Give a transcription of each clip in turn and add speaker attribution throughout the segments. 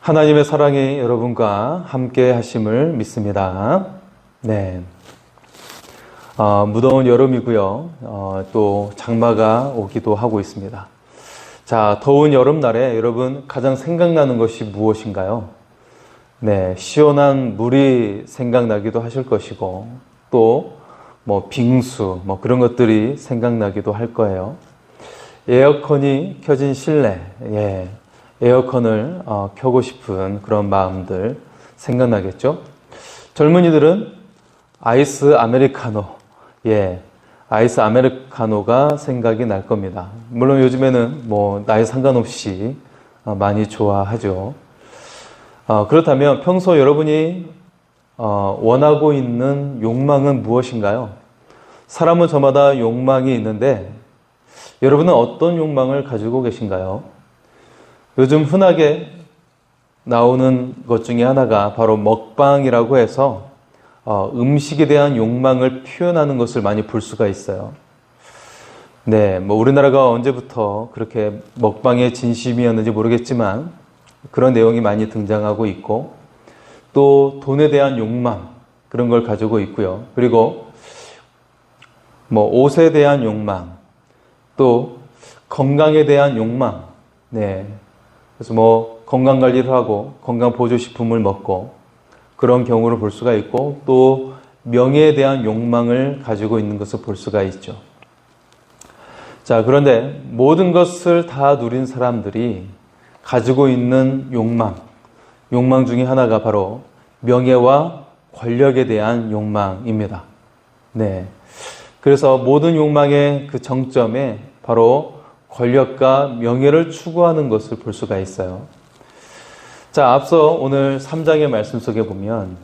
Speaker 1: 하나님의 사랑이 여러분과 함께 하심을 믿습니다. 네. 무더운 여름이고요. 또 장마가 오기도 하고 있습니다. 자, 더운 여름날에 여러분 가장 생각나는 것이 무엇인가요? 네, 시원한 물이 생각나기도 하실 것이고, 또 빙수, 그런 것들이 생각나기도 할 거예요. 에어컨이 켜진 실내, 에어컨을 켜고 싶은 그런 마음들 생각나겠죠? 젊은이들은 아이스 아메리카노, 아이스 아메리카노가 생각이 날 겁니다. 물론 요즘에는 나이 상관없이 많이 좋아하죠. 그렇다면 평소 여러분이 원하고 있는 욕망은 무엇인가요? 사람은 저마다 욕망이 있는데 여러분은 어떤 욕망을 가지고 계신가요? 요즘 흔하게 나오는 것 중에 하나가 바로 먹방이라고 해서 음식에 대한 욕망을 표현하는 것을 많이 볼 수가 있어요. 네, 우리나라가 언제부터 그렇게 먹방의 진심이었는지 모르겠지만 그런 내용이 많이 등장하고 있고, 또 돈에 대한 욕망, 그런 걸 가지고 있고요. 그리고 옷에 대한 욕망, 또 건강에 대한 욕망, 그래서 건강 관리를 하고 건강 보조식품을 먹고 그런 경우를 볼 수가 있고, 또 명예에 대한 욕망을 가지고 있는 것을 볼 수가 있죠. 자, 그런데 모든 것을 다 누린 사람들이 가지고 있는 욕망 중에 하나가 바로 명예와 권력에 대한 욕망입니다. 네. 그래서 모든 욕망의 그 정점에 바로 권력과 명예를 추구하는 것을 볼 수가 있어요. 자, 앞서 오늘 3장의 말씀 속에 보면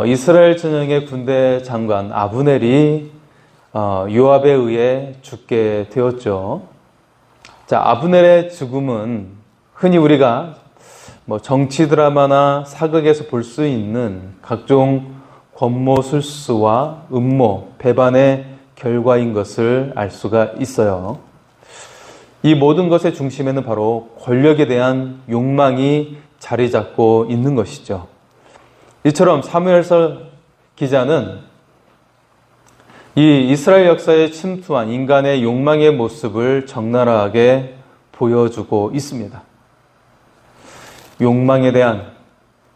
Speaker 1: 이스라엘 전역의 군대 장관 아브넬이 요압에 의해 죽게 되었죠. 자, 아브넬의 죽음은 흔히 우리가 정치 드라마나 사극에서 볼 수 있는 각종 권모술수와 음모, 배반의 결과인 것을 알 수가 있어요. 이 모든 것의 중심에는 바로 권력에 대한 욕망이 자리 잡고 있는 것이죠. 이처럼 사무엘서 기자는 이 이스라엘 역사에 침투한 인간의 욕망의 모습을 적나라하게 보여주고 있습니다. 욕망에 대한,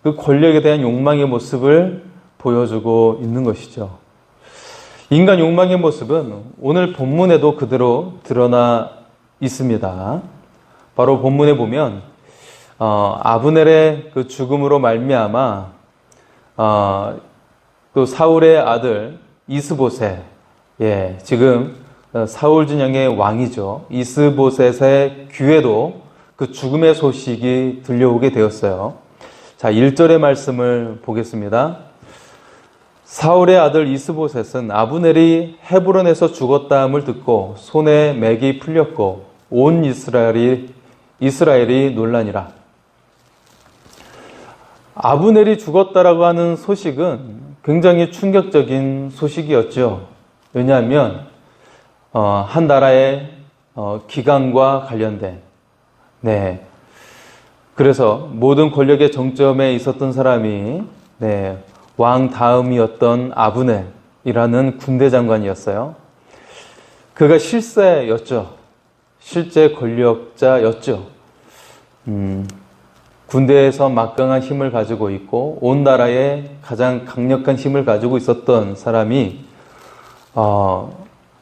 Speaker 1: 그 권력에 대한 욕망의 모습을 보여주고 있는 것이죠. 인간 욕망의 모습은 오늘 본문에도 그대로 드러나 있습니다. 바로 본문에 보면 아브넬의 그 죽음으로 말미암아 또 사울의 아들 이스보셋, 지금 사울 진영의 왕이죠. 이스보셋의 귀에도 그 죽음의 소식이 들려오게 되었어요. 자, 1절의 말씀을 보겠습니다. 사울의 아들 이스보셋은 아브넬이 헤브론에서 죽었다함을 듣고 손에 맥이 풀렸고 온 이스라엘이 놀라니라. 아브넬이 죽었다라고 하는 소식은 굉장히 충격적인 소식이었죠. 왜냐하면 한 나라의 기강과 관련된, 그래서 모든 권력의 정점에 있었던 사람이 왕 다음이었던 아브넬이라는 군대 장관이었어요. 그가 실세였죠. 실제 권력자였죠. 군대에서 막강한 힘을 가지고 있고 온 나라에 가장 강력한 힘을 가지고 있었던 사람이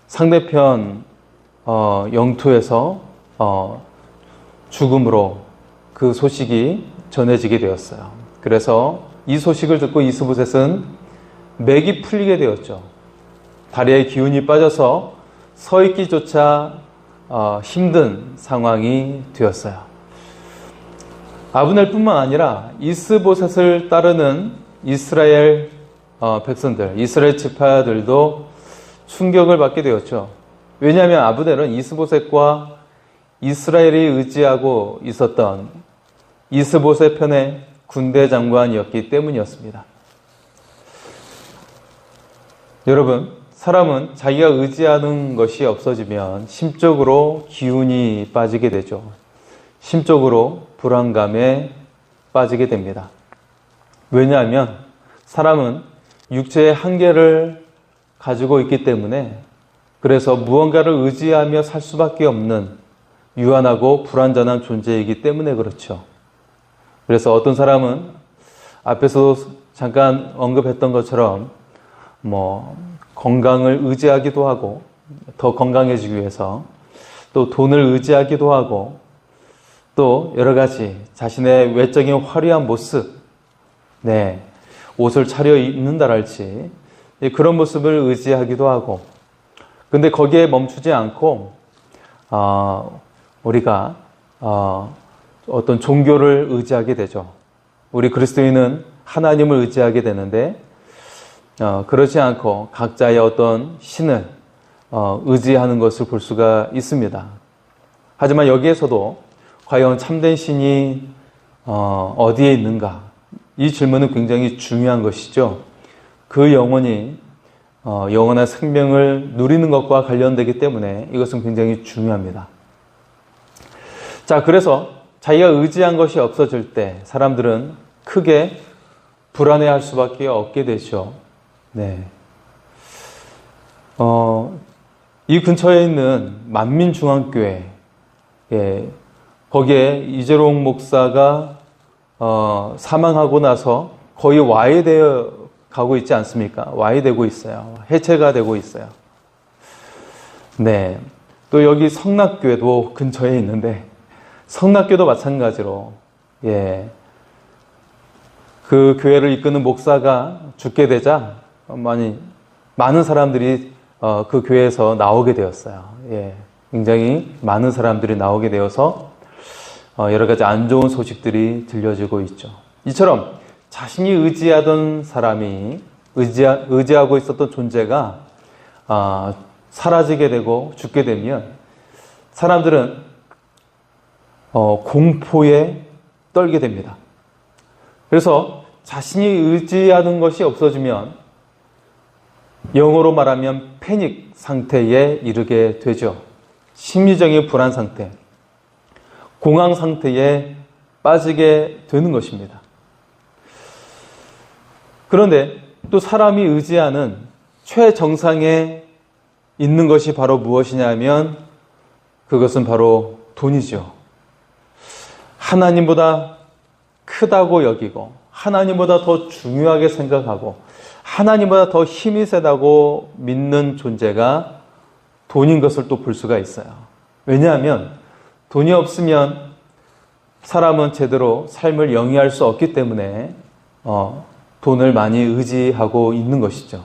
Speaker 1: 상대편 영토에서 죽음으로 그 소식이 전해지게 되었어요. 그래서 이 소식을 듣고 이스보셋은 맥이 풀리게 되었죠. 다리에 기운이 빠져서 서 있기조차 힘든 상황이 되었어요. 아브넬뿐만 아니라 이스보셋을 따르는 이스라엘 백성들, 이스라엘 지파들도 충격을 받게 되었죠. 왜냐하면 아브넬은 이스보셋과 이스라엘이 의지하고 있었던 이스보셋 편의 군대 장관이었기 때문이었습니다. 여러분, 사람은 자기가 의지하는 것이 없어지면 심적으로 기운이 빠지게 되죠. 심적으로 불안감에 빠지게 됩니다. 왜냐하면 사람은 육체의 한계를 가지고 있기 때문에, 그래서 무언가를 의지하며 살 수밖에 없는 유한하고 불완전한 존재이기 때문에 그렇죠. 그래서 어떤 사람은 앞에서 잠깐 언급했던 것처럼 건강을 의지하기도 하고, 더 건강해지기 위해서 또 돈을 의지하기도 하고, 또 여러 가지 자신의 외적인 화려한 모습, 옷을 차려 입는다랄지 그런 모습을 의지하기도 하고, 근데 거기에 멈추지 않고 우리가 어떤 종교를 의지하게 되죠. 우리 그리스도인은 하나님을 의지하게 되는데, 그렇지 않고 각자의 어떤 신을 의지하는 것을 볼 수가 있습니다. 하지만 여기에서도 과연 참된 신이 어디에 있는가? 이 질문은 굉장히 중요한 것이죠. 그 영혼이 영원한 생명을 누리는 것과 관련되기 때문에 이것은 굉장히 중요합니다. 자, 그래서 자기가 의지한 것이 없어질 때 사람들은 크게 불안해할 수밖에 없게 되죠. 이 근처에 있는 만민중앙교회, 거기에 이재롱 목사가 사망하고 나서 거의 와해되어 가고 있지 않습니까? 와해되고 있어요. 해체가 되고 있어요. 또 여기 성락교회도 근처에 있는데, 성락교도 마찬가지로, 그 교회를 이끄는 목사가 죽게 되자 많은 사람들이 그 교회에서 나오게 되었어요. 굉장히 많은 사람들이 나오게 되어서 여러 가지 안 좋은 소식들이 들려지고 있죠. 이처럼 자신이 의지하던 사람이 의지하고 있었던 존재가 사라지게 되고 죽게 되면 사람들은 공포에 떨게 됩니다. 그래서 자신이 의지하는 것이 없어지면 영어로 말하면 패닉 상태에 이르게 되죠. 심리적인 불안 상태, 공황 상태에 빠지게 되는 것입니다. 그런데 또 사람이 의지하는 최정상에 있는 것이 바로 무엇이냐면 그것은 바로 돈이죠. 하나님보다 크다고 여기고, 하나님보다 더 중요하게 생각하고, 하나님보다 더 힘이 세다고 믿는 존재가 돈인 것을 또 볼 수가 있어요. 왜냐하면 돈이 없으면 사람은 제대로 삶을 영위할 수 없기 때문에 돈을 많이 의지하고 있는 것이죠.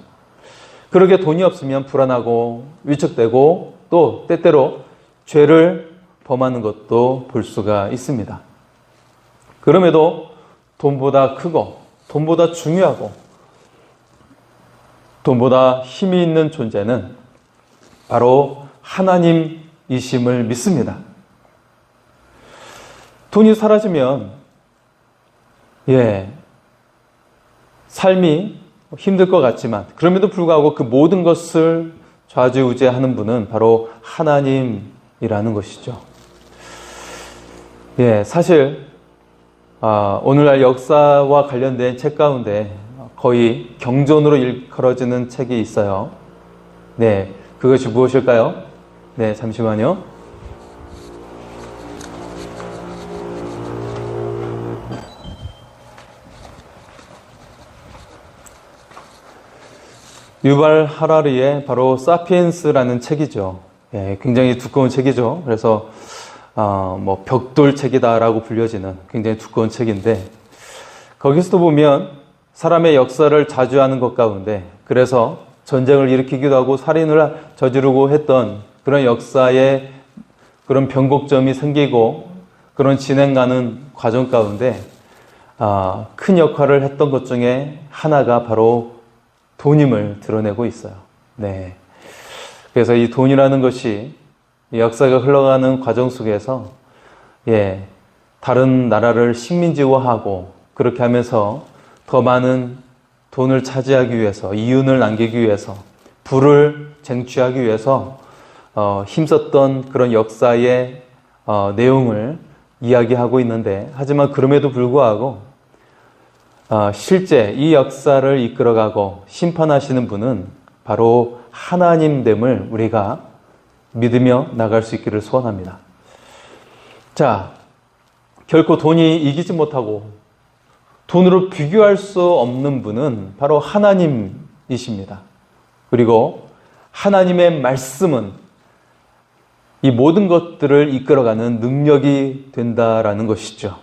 Speaker 1: 그러게 돈이 없으면 불안하고 위축되고 또 때때로 죄를 범하는 것도 볼 수가 있습니다. 그럼에도 돈보다 크고 돈보다 중요하고 돈보다 힘이 있는 존재는 바로 하나님이심을 믿습니다. 돈이 사라지면 삶이 힘들 것 같지만 그럼에도 불구하고 그 모든 것을 좌지우지하는 분은 바로 하나님이라는 것이죠. 사실 오늘날 역사와 관련된 책 가운데 거의 경전으로 일컬어지는 책이 있어요. 그것이 무엇일까요? 잠시만요. 유발 하라리의 바로 사피엔스라는 책이죠. 굉장히 두꺼운 책이죠. 그래서 벽돌 책이다라고 불려지는 굉장히 두꺼운 책인데 거기서도 보면 사람의 역사를 자주하는 것 가운데 그래서 전쟁을 일으키기도 하고 살인을 저지르고 했던 그런 역사에 그런 변곡점이 생기고 그런 진행하는 과정 가운데 큰 역할을 했던 것 중에 하나가 바로 돈임을 드러내고 있어요. 그래서 이 돈이라는 것이 역사가 흘러가는 과정 속에서 다른 나라를 식민지화하고 그렇게 하면서 더 많은 돈을 차지하기 위해서, 이윤을 남기기 위해서, 부를 쟁취하기 위해서 힘썼던 그런 역사의 내용을 이야기하고 있는데, 하지만 그럼에도 불구하고 실제 이 역사를 이끌어가고 심판하시는 분은 바로 하나님됨을 우리가 믿으며 나갈 수 있기를 소원합니다. 자, 결코 돈이 이기지 못하고 돈으로 비교할 수 없는 분은 바로 하나님이십니다. 그리고 하나님의 말씀은 이 모든 것들을 이끌어가는 능력이 된다라는 것이죠.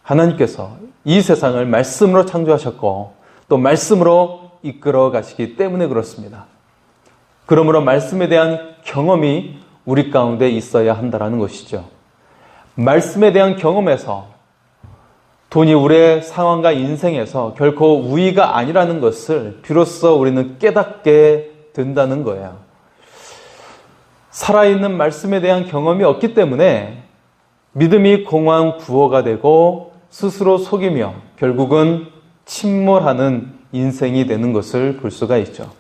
Speaker 1: 하나님께서 이 세상을 말씀으로 창조하셨고 또 말씀으로 이끌어 가시기 때문에 그렇습니다. 그러므로 말씀에 대한 경험이 우리 가운데 있어야 한다는 것이죠. 말씀에 대한 경험에서 돈이 우리의 상황과 인생에서 결코 우위가 아니라는 것을 비로소 우리는 깨닫게 된다는 거예요. 살아있는 말씀에 대한 경험이 없기 때문에 믿음이 공허한 구호가 되고 스스로 속이며 결국은 침몰하는 인생이 되는 것을 볼 수가 있죠.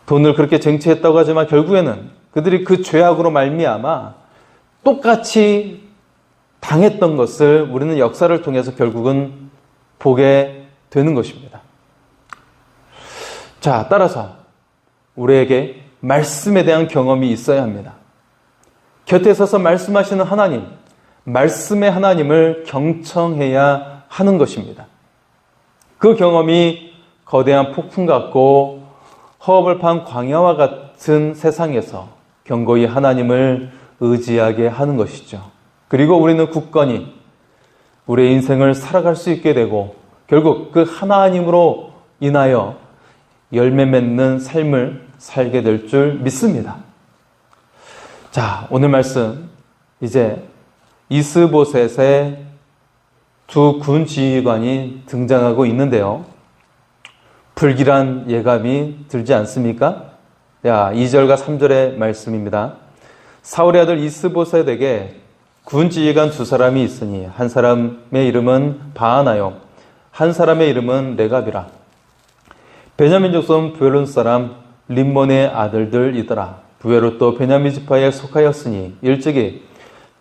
Speaker 1: 돈을 그렇게 쟁취했다고 하지만 결국에는 그들이 그 죄악으로 말미암아 똑같이 당했던 것을 우리는 역사를 통해서 결국은 보게 되는 것입니다. 자, 따라서 우리에게 말씀에 대한 경험이 있어야 합니다. 곁에 서서 말씀하시는 하나님, 말씀의 하나님을 경청해야 하는 것입니다. 그 경험이 거대한 폭풍 같고 허허벌판 광야와 같은 세상에서 견고히 하나님을 의지하게 하는 것이죠. 그리고 우리는 굳건히 우리의 인생을 살아갈 수 있게 되고 결국 그 하나님으로 인하여 열매 맺는 삶을 살게 될 줄 믿습니다. 자, 오늘 말씀 이제 이스보셋의 두 군 지휘관이 등장하고 있는데요. 불길한 예감이 들지 않습니까? 2절과 3절의 말씀입니다. 사울의 아들 이스보셋에게 군 지휘관 두 사람이 있으니 한 사람의 이름은 바하나요, 한 사람의 이름은 레갑이라. 베냐민 족속 부엘론 사람 림몬의 아들들이더라. 부엘롯도 베냐민 지파에 속하였으니 일찍이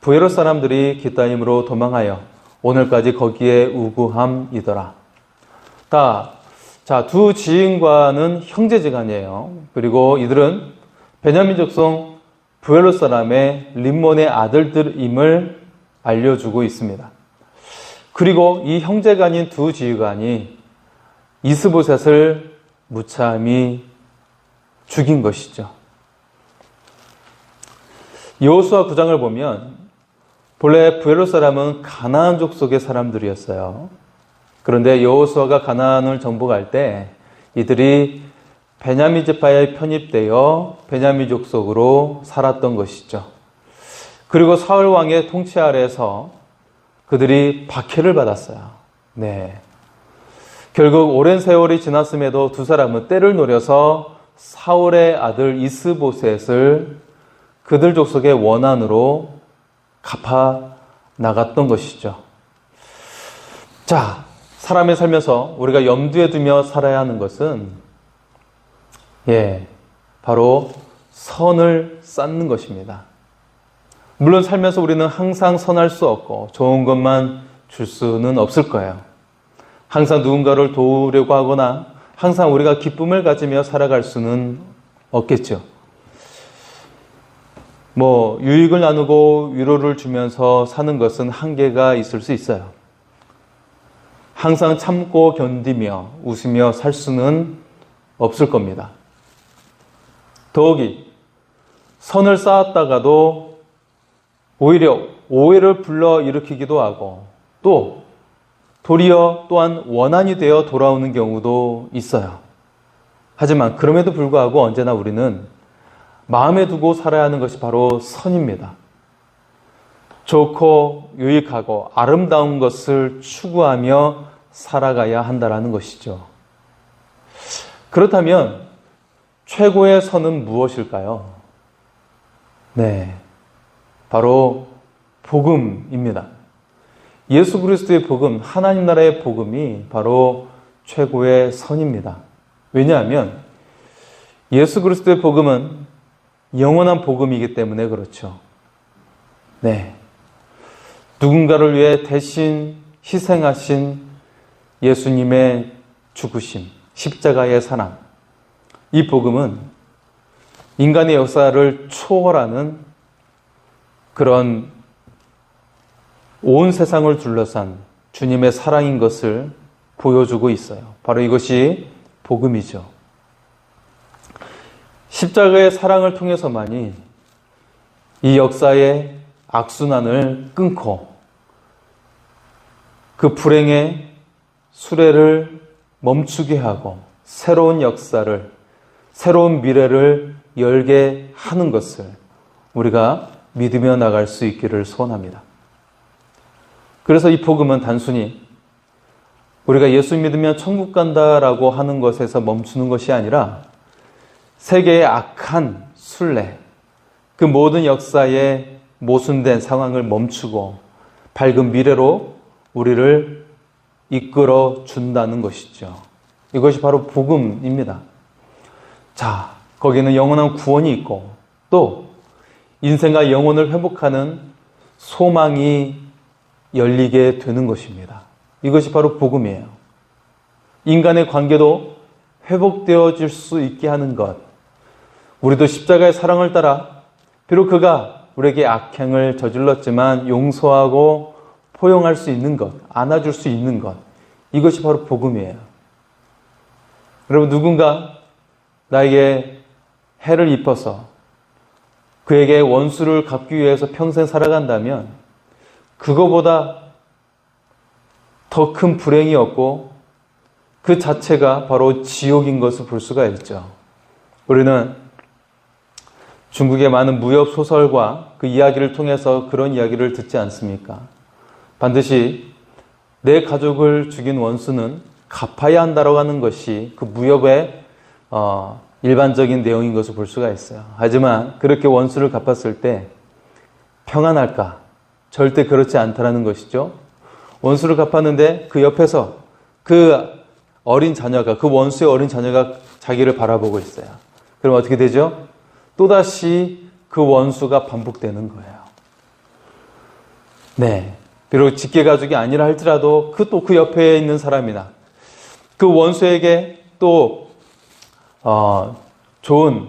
Speaker 1: 부엘롯 사람들이 기타임으로 도망하여 오늘까지 거기에 우구함이더라. 두 지인과는 형제지간이에요. 그리고 이들은 베냐민 족속 부엘롯 사람의 림몬의 아들들임을 알려주고 있습니다. 그리고 이 형제간인 두 지휘관이 이스보셋을 무참히 죽인 것이죠. 여호수아 9장을 보면 본래 부엘롯 사람은 가나안 족속의 사람들이었어요. 그런데 여호수아가 가나안을 정복할 때 이들이 베냐민 지파에 편입되어 베냐민 족속으로 살았던 것이죠. 그리고 사울 왕의 통치 아래에서 그들이 박해를 받았어요. 결국 오랜 세월이 지났음에도 두 사람은 때를 노려서 사울의 아들 이스보셋을 그들 족속의 원한으로 갚아 나갔던 것이죠. 자, 사람의 살면서 우리가 염두에 두며 살아야 하는 것은 바로 선을 쌓는 것입니다. 물론 살면서 우리는 항상 선할 수 없고 좋은 것만 줄 수는 없을 거예요. 항상 누군가를 도우려고 하거나 항상 우리가 기쁨을 가지며 살아갈 수는 없겠죠. 유익을 나누고 위로를 주면서 사는 것은 한계가 있을 수 있어요. 항상 참고 견디며 웃으며 살 수는 없을 겁니다. 더욱이 선을 쌓았다가도 오히려 오해를 불러일으키기도 하고 또 도리어 또한 원한이 되어 돌아오는 경우도 있어요. 하지만 그럼에도 불구하고 언제나 우리는 마음에 두고 살아야 하는 것이 바로 선입니다. 좋고 유익하고 아름다운 것을 추구하며 살아가야 한다는 것이죠. 그렇다면 최고의 선은 무엇일까요? 바로 복음입니다. 예수 그리스도의 복음, 하나님 나라의 복음이 바로 최고의 선입니다. 왜냐하면 예수 그리스도의 복음은 영원한 복음이기 때문에 그렇죠. 누군가를 위해 대신 희생하신 예수님의 죽으심, 십자가의 사랑. 이 복음은 인간의 역사를 초월하는 그런 온 세상을 둘러싼 주님의 사랑인 것을 보여주고 있어요. 바로 이것이 복음이죠. 십자가의 사랑을 통해서만이 이 역사의 악순환을 끊고 그 불행의 수레를 멈추게 하고 새로운 역사를, 새로운 미래를 열게 하는 것을 우리가 믿으며 나갈 수 있기를 소원합니다. 그래서 이 복음은 단순히 우리가 예수 믿으면 천국 간다라고 하는 것에서 멈추는 것이 아니라 세계의 악한 순례, 그 모든 역사의 모순된 상황을 멈추고 밝은 미래로 우리를 이끌어 준다는 것이죠. 이것이 바로 복음입니다. 자, 거기는 영원한 구원이 있고 또 인생과 영혼을 회복하는 소망이 열리게 되는 것입니다. 이것이 바로 복음이에요. 인간의 관계도 회복되어질 수 있게 하는 것. 우리도 십자가의 사랑을 따라 비록 그가 우리에게 악행을 저질렀지만 용서하고 포용할 수 있는 것, 안아줄 수 있는 것. 이것이 바로 복음이에요. 여러분, 누군가 나에게 해를 입혀서 그에게 원수를 갚기 위해서 평생 살아간다면 그거보다 더 큰 불행이 없고 그 자체가 바로 지옥인 것을 볼 수가 있죠. 우리는 중국의 많은 무협 소설과 그 이야기를 통해서 그런 이야기를 듣지 않습니까? 반드시 내 가족을 죽인 원수는 갚아야 한다고 하는 것이 그 무협의 일반적인 내용인 것을 볼 수가 있어요. 하지만 그렇게 원수를 갚았을 때 평안할까? 절대 그렇지 않다라는 것이죠. 원수를 갚았는데 그 옆에서 그 어린 자녀가, 그 원수의 어린 자녀가 자기를 바라보고 있어요. 그럼 어떻게 되죠? 또다시 그 원수가 반복되는 거예요. 네. 비록 직계 가족이 아니라 할지라도 그 옆에 있는 사람이나 그 원수에게 또 좋은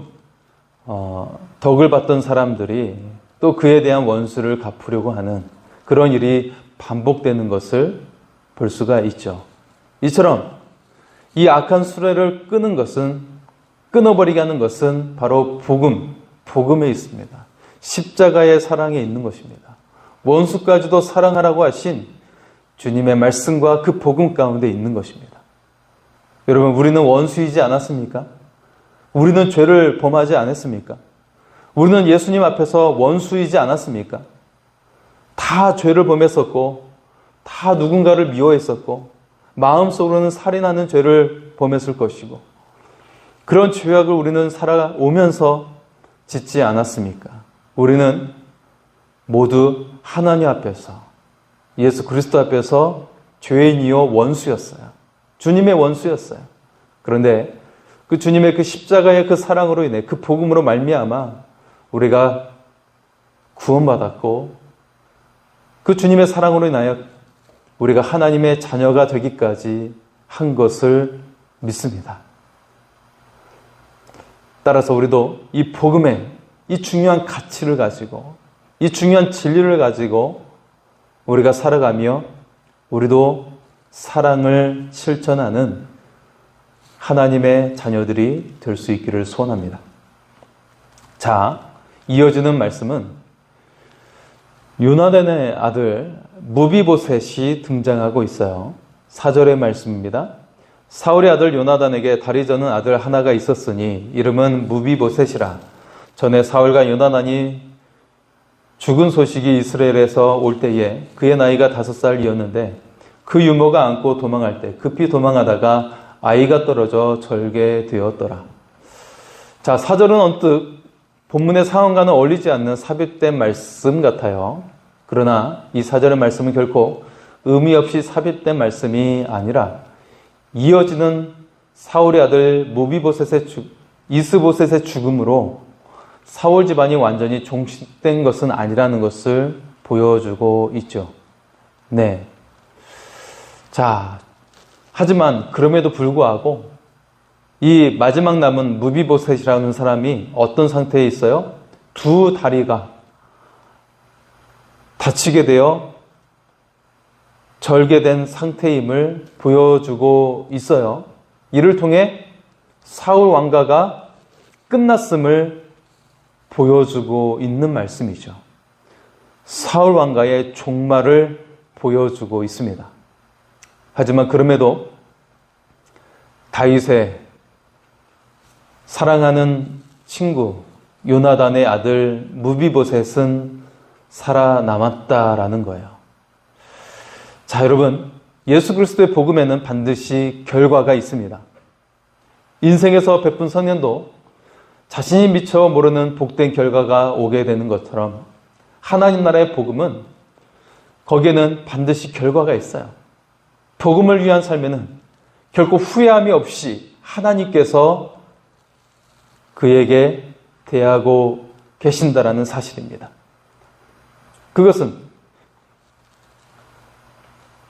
Speaker 1: 덕을 받던 사람들이 또 그에 대한 원수를 갚으려고 하는 그런 일이 반복되는 것을 볼 수가 있죠. 이처럼 이 악한 수레를 끊어버리게 하는 것은 바로 복음에 있습니다. 십자가의 사랑에 있는 것입니다. 원수까지도 사랑하라고 하신 주님의 말씀과 그 복음 가운데 있는 것입니다. 여러분, 우리는 원수이지 않았습니까? 우리는 죄를 범하지 않았습니까? 우리는 예수님 앞에서 원수이지 않았습니까? 다 죄를 범했었고 다 누군가를 미워했었고 마음속으로는 살인하는 죄를 범했을 것이고 그런 죄악을 우리는 살아오면서 짓지 않았습니까? 우리는 모두 하나님 앞에서 예수 그리스도 앞에서 죄인이요 원수였어요. 주님의 원수였어요. 그런데 그 주님의 그 십자가의 그 사랑으로 인해 그 복음으로 말미암아 우리가 구원받았고 그 주님의 사랑으로 인하여 우리가 하나님의 자녀가 되기까지 한 것을 믿습니다. 따라서 우리도 이 복음의 이 중요한 가치를 가지고 이 중요한 진리를 가지고 우리가 살아가며 우리도 사랑을 실천하는 하나님의 자녀들이 될 수 있기를 소원합니다. 자, 이어지는 말씀은 요나단의 아들 무비보셋이 등장하고 있어요. 4절의 말씀입니다. 사울의 아들 요나단에게 다리 저는 아들 하나가 있었으니 이름은 무비보셋이라. 전에 사울과 요나단이 죽은 소식이 이스라엘에서 올 때에 그의 나이가 5살이었는데 그 유모가 안고 도망할 때 급히 도망하다가 아이가 떨어져 절개되었더라. 자, 4절은 언뜻 본문의 상황과는 어울리지 않는 삽입된 말씀 같아요. 그러나 이 4절의 말씀은 결코 의미 없이 삽입된 말씀이 아니라 이어지는 사울의 아들 이스보셋의 죽음으로 사울 집안이 완전히 종식된 것은 아니라는 것을 보여주고 있죠. 네. 자, 하지만 그럼에도 불구하고 이 마지막 남은 무비보셋이라는 사람이 어떤 상태에 있어요? 두 다리가 다치게 되어 절개된 상태임을 보여주고 있어요. 이를 통해 사울 왕가가 끝났음을 보여주고 있는 말씀이죠. 사울 왕가의 종말을 보여주고 있습니다. 하지만 그럼에도 다윗의 사랑하는 친구 요나단의 아들 무비보셋은 살아남았다라는 거예요. 자, 여러분, 예수 그리스도의 복음에는 반드시 결과가 있습니다. 인생에서 베푼 성년도 자신이 미처 모르는 복된 결과가 오게 되는 것처럼 하나님 나라의 복음은 거기에는 반드시 결과가 있어요. 복음을 위한 삶에는 결코 후회함이 없이 하나님께서 그에게 대하고 계신다라는 사실입니다. 그것은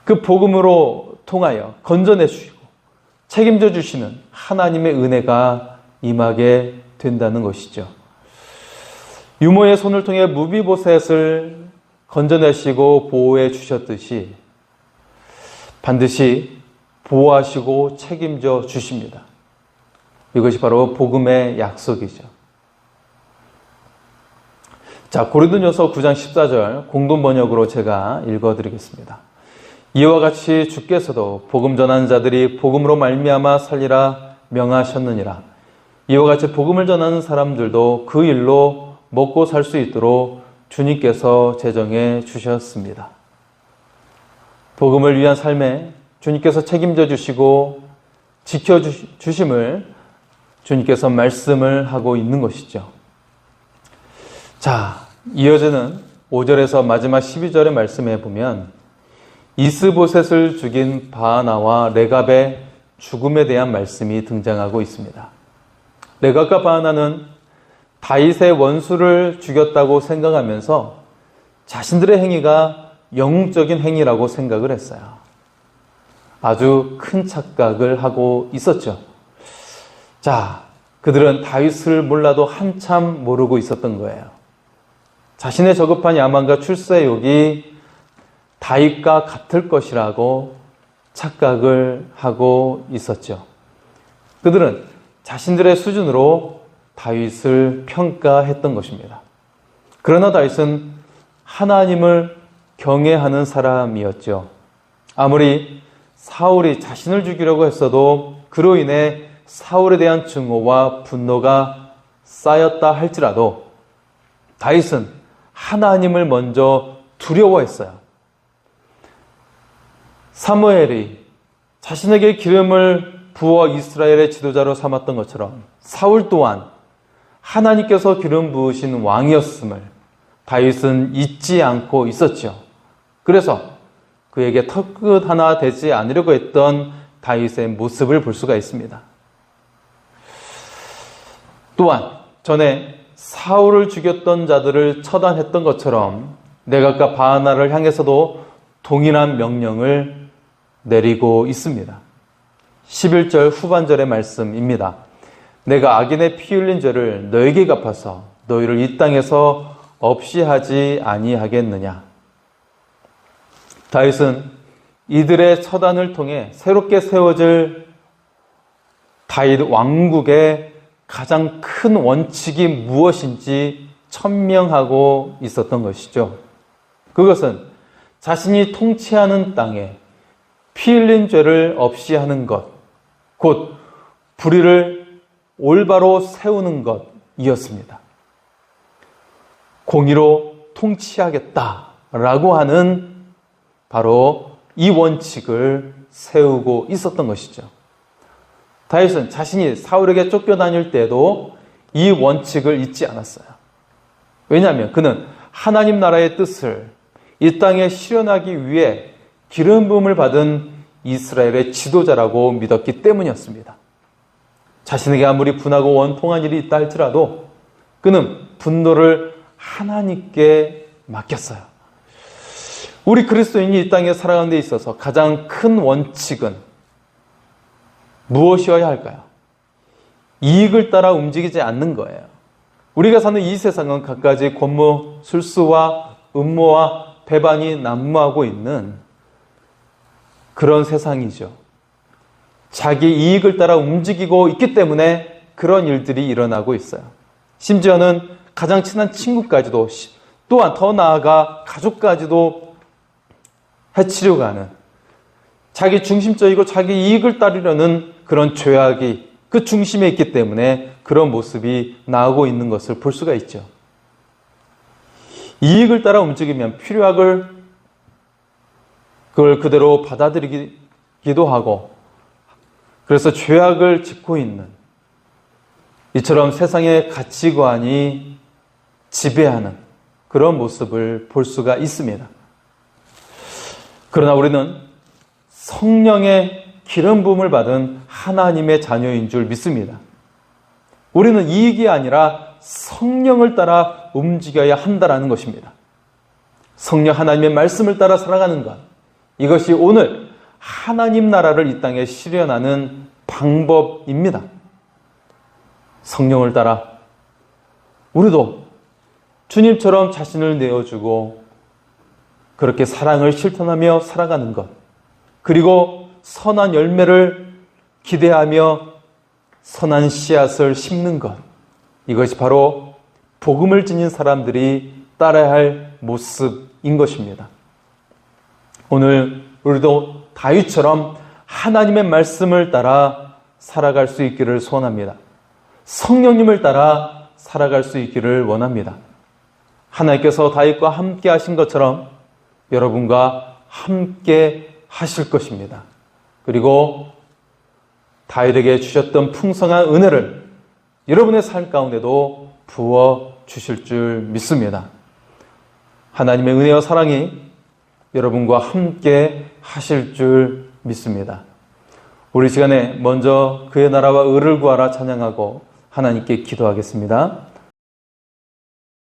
Speaker 1: 그 복음으로 통하여 건져내 주시고 책임져 주시는 하나님의 은혜가 임하게 된다는 것이죠. 유모의 손을 통해 무비보셋을 건져내시고 보호해 주셨듯이 반드시 보호하시고 책임져 주십니다. 이것이 바로 복음의 약속이죠. 자, 고린도전서 9장 14절 공동 번역으로 제가 읽어드리겠습니다. 이와 같이 주께서도 복음 전하는 자들이 복음으로 말미암아 살리라 명하셨느니라. 이와 같이 복음을 전하는 사람들도 그 일로 먹고 살 수 있도록 주님께서 제정해 주셨습니다. 복음을 위한 삶에 주님께서 책임져 주시고 지켜 주심을 주님께서 말씀을 하고 있는 것이죠. 자, 이어지는 5절에서 마지막 12절의 말씀에 보면 이스보셋을 죽인 바하나와 레갑의 죽음에 대한 말씀이 등장하고 있습니다. 레갑과 바하나는 다윗의 원수를 죽였다고 생각하면서 자신들의 행위가 영웅적인 행위라고 생각을 했어요. 아주 큰 착각을 하고 있었죠. 자, 그들은 다윗을 몰라도 한참 모르고 있었던 거예요. 자신의 저급한 야망과 출세욕이 다윗과 같을 것이라고 착각을 하고 있었죠. 그들은 자신들의 수준으로 다윗을 평가했던 것입니다. 그러나 다윗은 하나님을 경외하는 사람이었죠. 아무리 사울이 자신을 죽이려고 했어도 그로 인해 사울에 대한 증오와 분노가 쌓였다 할지라도 다윗은 하나님을 먼저 두려워했어요. 사무엘이 자신에게 기름을 부어 이스라엘의 지도자로 삼았던 것처럼 사울 또한 하나님께서 기름 부으신 왕이었음을 다윗은 잊지 않고 있었죠. 그래서 그에게 턱끝 하나 되지 않으려고 했던 다윗의 모습을 볼 수가 있습니다. 또한 전에 사울을 죽였던 자들을 처단했던 것처럼 레갑과 바하나를 향해서도 동일한 명령을 내리고 있습니다. 11절 후반절의 말씀입니다. 내가 악인의 피 흘린 죄를 너에게 갚아서 너희를 이 땅에서 없이 하지 아니하겠느냐. 다윗은 이들의 처단을 통해 새롭게 세워질 다윗 왕국의 가장 큰 원칙이 무엇인지 천명하고 있었던 것이죠. 그것은 자신이 통치하는 땅에 피 흘린 죄를 없이 하는 것, 곧 불의를 올바로 세우는 것이었습니다. 공의로 통치하겠다라고 하는 바로 이 원칙을 세우고 있었던 것이죠. 다윗은 자신이 사울에게 쫓겨다닐 때도 이 원칙을 잊지 않았어요. 왜냐하면 그는 하나님 나라의 뜻을 이 땅에 실현하기 위해 기름 부음을 받은 이스라엘의 지도자라고 믿었기 때문이었습니다. 자신에게 아무리 분하고 원통한 일이 있다 할지라도 그는 분노를 하나님께 맡겼어요. 우리 그리스도인이 이 땅에 살아가는 데 있어서 가장 큰 원칙은 무엇이어야 할까요? 이익을 따라 움직이지 않는 거예요. 우리가 사는 이 세상은 갖가지 권무, 술수와 음모와 배반이 난무하고 있는 그런 세상이죠. 자기 이익을 따라 움직이고 있기 때문에 그런 일들이 일어나고 있어요. 심지어는 가장 친한 친구까지도, 또한 더 나아가 가족까지도 해치려고 하는, 자기 중심적이고 자기 이익을 따르려는 그런 죄악이 그 중심에 있기 때문에 그런 모습이 나오고 있는 것을 볼 수가 있죠. 이익을 따라 움직이면 필요악을 그걸 그대로 받아들이기도 하고, 그래서 죄악을 짓고 있는, 이처럼 세상의 가치관이 지배하는 그런 모습을 볼 수가 있습니다. 그러나 우리는 성령의 기름 부음을 받은 하나님의 자녀인 줄 믿습니다. 우리는 이익이 아니라 성령을 따라 움직여야 한다는 것입니다. 성령 하나님의 말씀을 따라 살아가는 것, 이것이 오늘 하나님 나라를 이 땅에 실현하는 방법입니다. 성령을 따라 우리도 주님처럼 자신을 내어주고 그렇게 사랑을 실천하며 살아가는 것, 그리고 선한 열매를 기대하며 선한 씨앗을 심는 것, 이것이 바로 복음을 지닌 사람들이 따라야 할 모습인 것입니다. 오늘 우리도 다윗처럼 하나님의 말씀을 따라 살아갈 수 있기를 소원합니다. 성령님을 따라 살아갈 수 있기를 원합니다. 하나님께서 다윗과 함께 하신 것처럼 여러분과 함께 하실 것입니다. 그리고 다윗에게 주셨던 풍성한 은혜를 여러분의 삶 가운데도 부어 주실 줄 믿습니다. 하나님의 은혜와 사랑이 여러분과 함께 하실 줄 믿습니다. 우리 시간에 먼저 그의 나라와 의를 구하라 찬양하고 하나님께 기도하겠습니다.